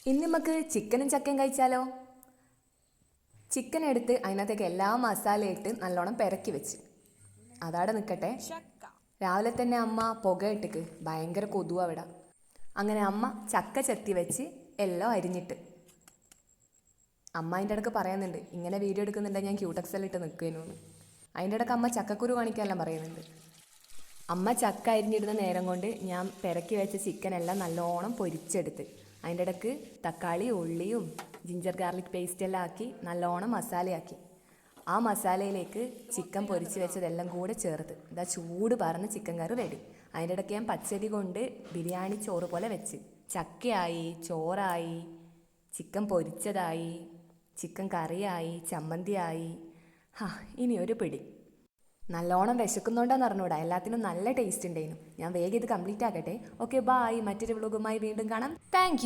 ഇന്ന് നമുക്ക് ചിക്കനും ചക്കയും കഴിച്ചാലോ? ചിക്കൻ എടുത്ത് അതിനകത്തേക്ക് എല്ലാ മസാലയും ഇട്ട് നല്ലോണം പെരക്കി വെച്ച് അതവിടെ നിൽക്കട്ടെ. രാവിലെ തന്നെ അമ്മ പുക ഇട്ടിക്ക് ഭയങ്കര കൊതുവാ അവിടെ. അങ്ങനെ അമ്മ ചക്ക ചെത്തി വെച്ച് എല്ലാം അരിഞ്ഞിട്ട് അമ്മ അതിൻ്റെ ഇടയ്ക്ക് പറയുന്നുണ്ട്, ഇങ്ങനെ വീഡിയോ എടുക്കുന്നുണ്ടെങ്കിൽ ഞാൻ ക്യൂടെക്സെല്ലാം ഇട്ട് നിൽക്കുമെന്നു. അതിൻ്റെ ഇടയ്ക്ക് അമ്മ ചക്കക്കുരു കാണിക്കാനെല്ലാം പറയുന്നുണ്ട്. അമ്മ ചക്ക അരിഞ്ഞിടുന്ന നേരം കൊണ്ട് ഞാൻ പെരക്കി വെച്ച ചിക്കൻ എല്ലാം നല്ലോണം പൊരിച്ചെടുത്ത് അതിൻ്റെ ഇടയ്ക്ക് തക്കാളി ഉള്ളിയും ജിഞ്ചർ ഗാർലിക് പേസ്റ്റ് എല്ലാം ആക്കി നല്ലോണം മസാലയാക്കി. ആ മസാലയിലേക്ക് ചിക്കൻ പൊരിച്ച് വെച്ചതെല്ലാം കൂടെ ചേർത്ത് ഇതാ ചൂട് പറന്ന് ചിക്കൻ കറി റെഡി. അതിൻ്റെ ഇടയ്ക്ക് ഞാൻ പച്ചരി കൊണ്ട് ബിരിയാണി ചോറ് പോലെ വെച്ച് ചക്കയായി, ചോറായി, ചിക്കൻ പൊരിച്ചതായി, ചിക്കൻ കറിയായി, ചമ്മന്തിയായി. ഇനി ഒരു പിടി. നല്ലോണം വിശക്കുന്നോണ്ടാന്ന് അറിഞ്ഞൂടാ, എല്ലാത്തിനും നല്ല ടേസ്റ്റ് ഉണ്ടായിരുന്നു. ഞാൻ വേഗം ഇത് കംപ്ലീറ്റ് ആക്കട്ടെ. Okay, bye. മറ്റൊരു വ്ലോഗുമായി വീണ്ടും കാണാം. താങ്ക്